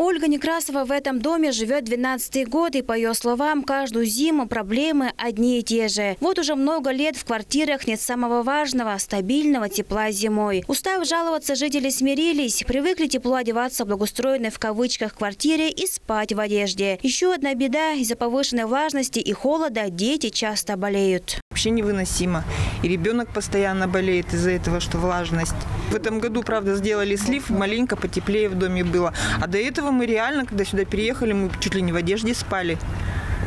Ольга Некрасова в этом доме живет 12-й год, и по ее словам, каждую зиму проблемы одни и те же. Вот уже много лет в квартирах нет самого важного – стабильного тепла зимой. Устав жаловаться, жители смирились, привыкли тепло одеваться в благоустроенной в кавычках квартире и спать в одежде. Еще одна беда – из-за повышенной влажности и холода дети часто болеют. Вообще невыносимо. И ребенок постоянно болеет из-за этого, что влажность. В этом году, правда, сделали слив, маленько потеплее в доме было. А до этого мы реально, когда сюда переехали, мы чуть ли не в одежде спали.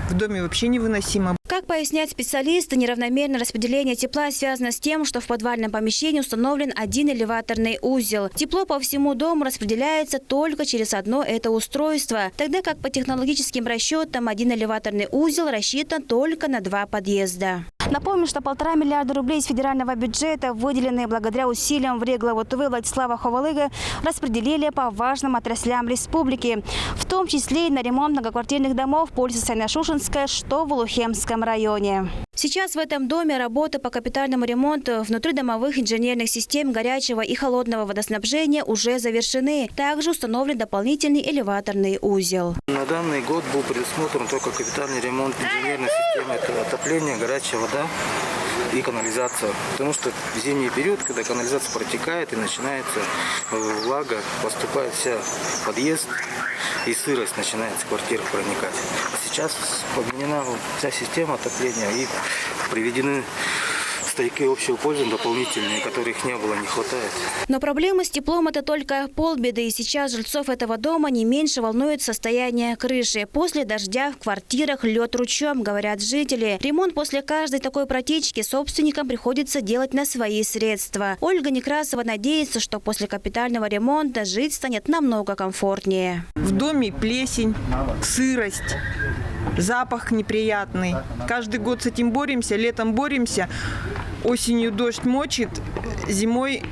В доме вообще невыносимо. Как поясняют специалисты, неравномерное распределение тепла связано с тем, что в подвальном помещении установлен один элеваторный узел. Тепло по всему дому распределяется только через одно это устройство, тогда как по технологическим расчетам один элеваторный узел рассчитан только на 2 подъезда. Напомню, что 1,5 миллиарда рублей из федерального бюджета, выделенные благодаря усилиям вреглого ТВ Владислава Ховалыга, распределили по важным отраслям республики, в том числе и на ремонт многоквартирных домов по улице Сайно-Шушенская, что в Улухемском районе. Сейчас в этом доме работы по капитальному ремонту внутридомовых инженерных систем горячего и холодного водоснабжения уже завершены. Также установлен дополнительный элеваторный узел. На данный год был предусмотрен только капитальный ремонт инженерной системы. Это отопление, горячая вода и канализация. Потому что в зимний период, когда канализация протекает и начинается влага, поступает вся в подъезд и сырость начинает в квартиру проникать. Сейчас поменена вся система отопления и приведены стояки общего пользования дополнительные, которых не было, не хватает. Но проблема с теплом – это только полбеды. И сейчас жильцов этого дома не меньше волнует состояние крыши. После дождя в квартирах лед ручьем, говорят жители. Ремонт после каждой такой протечки собственникам приходится делать на свои средства. Ольга Некрасова надеется, что после капитального ремонта жить станет намного комфортнее. В доме плесень, сырость, запах неприятный. Каждый год с этим боремся, летом боремся. Осенью дождь мочит, зимой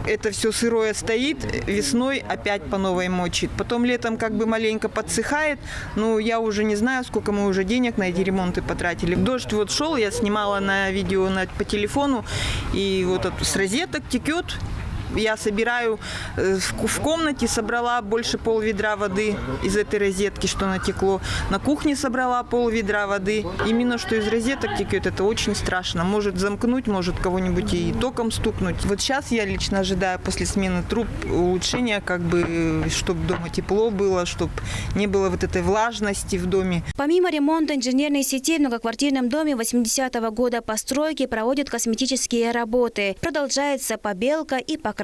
это все сырое стоит, весной опять по новой мочит. Потом летом как бы маленько подсыхает, но я уже не знаю, сколько мы уже денег на эти ремонты потратили. Дождь вот шел, я снимала на видео по телефону, и вот с розеток текет. Я собираю, в комнате собрала больше пол-ведра воды из этой розетки, что натекло. На кухне собрала пол-ведра воды. Именно что из розеток текет, это очень страшно. Может замкнуть, может кого-нибудь и током стукнуть. Вот сейчас я лично ожидаю после смены труб улучшения, как бы, чтобы дома тепло было, чтобы не было вот этой влажности в доме. Помимо ремонта инженерной сети в многоквартирном доме 80-го года постройки проводят косметические работы. Продолжается побелка и покраска.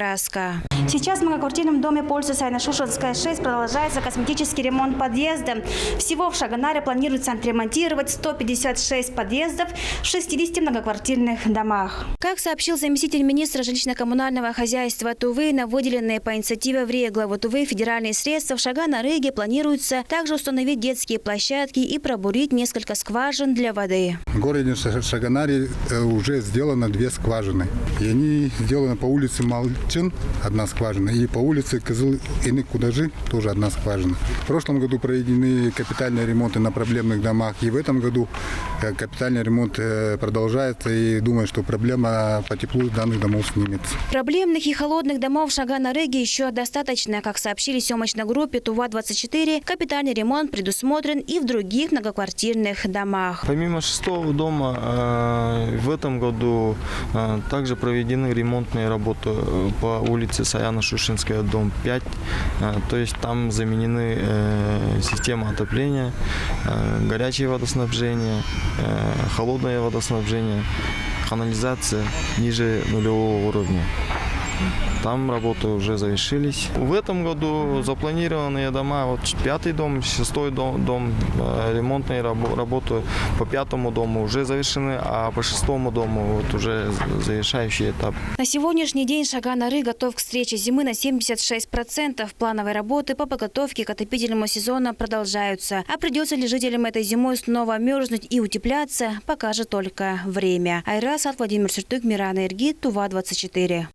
Сейчас в многоквартирном доме по улице Сайно-Шушенская, 6 продолжается косметический ремонт подъезда. Всего в Шаганаре планируется отремонтировать 156 подъездов в 60 многоквартирных домах. Как сообщил заместитель министра жилищно-коммунального хозяйства Тувы, на выделенные по инициативе Вреглова Тувы федеральные средства в Шагана-Рыге планируется также установить детские площадки и пробурить несколько скважин для воды. В городе Шаганаре уже сделано 2 скважины. И они сделаны по улице Малчин, 1 скважина, и по улице Кызыл-Инык-Кудажи тоже 1 скважина. В прошлом году проведены капитальные ремонты на проблемных домах, и в этом году капитальный ремонт продолжается, и думаю, что проблема по теплу данных домов снимется. Проблемных и холодных домов в Шагана-Рыге еще достаточно. Как сообщили в съемочной группе Тува-24, капитальный ремонт предусмотрен и в других многоквартирных домах. Помимо 6-го дома, в этом году также проведены ремонтные работы по улице Саяно-Шушенская, дом 5. То есть там заменены системы отопления, горячее водоснабжение, холодное водоснабжение, канализация ниже нулевого уровня. Там работы уже завершились. В этом году запланированные дома, вот 5-й дом, 6-й дом, ремонтные работы по 5-му дому уже завершены, а по 6-му дому вот уже завершающий этап. На сегодняшний день Шагана-Рыг готов к встрече зимы на 76%. Плановые работы по подготовке к отопительному сезону продолжаются. А придется ли жителям этой зимой снова мерзнуть и утепляться, покажет только время. Айра Сат, Владимир Сертык, Мирана Иргит, Тува-24.